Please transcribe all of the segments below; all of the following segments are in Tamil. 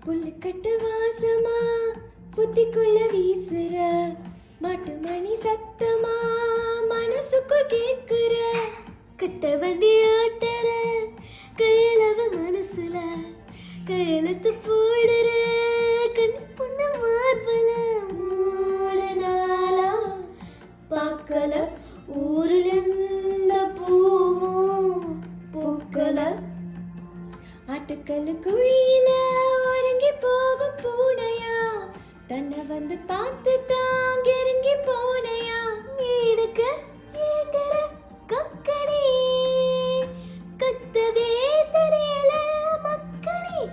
புல்லுக்கட்டு வாசமா புத்திக்குள்ள வீசுற மாட்டு மணி சத்தமா மனசுக்குள் கேக்குற கட்ட வண்டி ஓட்டுற கையளவ மனசுல கையெழுத்து போடுற கண் பொண்ண மார்பல 3 நாளா பார்க்கல ஊருல இருந்த பூவும் பூக்கல ஆட்டுக்கல்லு குழியில ஒருங்கி போகும் பூனையா தன்னை வந்து பார்த்து தாங்க இறங்கி போனையா எடுக்க ஏங்கற கொக்கடி கத்தவே தெரியல மக்கடி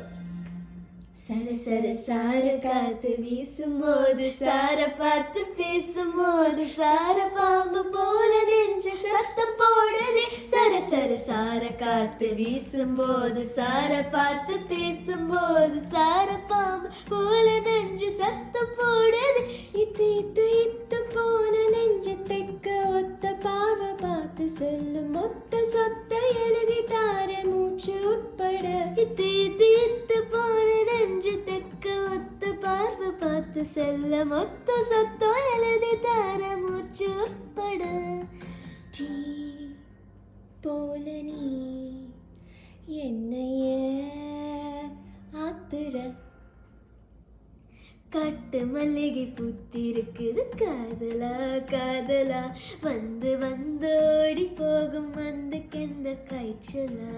சர சர சார காத்து வீசும்போது சார பார்த்து பேசும்போது சார பாம்பு போல நெஞ்சு சத்தம் போடுதே சர சர சார காத்து வீசும்போது சார பார்த்து பேசும்போது சார பாம்பு போல நெஞ்சு சத்தம் போடுது இத்து இத்து இத்து போன நெஞ்சு தெக்க ஒத்த பார்வை பார்த்து செல்லும் மொத்த சொத்த எழுதி தார மூச்சு உட்பட இத்து இத்து இத்து போன நெஞ்சு தெக்க ஒத்த பார்வை பார்த்து செல்ல மொத்த சொத்தம் எழுதி தார மூச்சு உட்பட டீ போல நீ என்னைய ஆத்துற காட்டு மல்லிகை பூத்திருக்குது காதலா காதலா வந்து வந்து ஓடி போகும் அந்த கெந்த காய்ச்சலா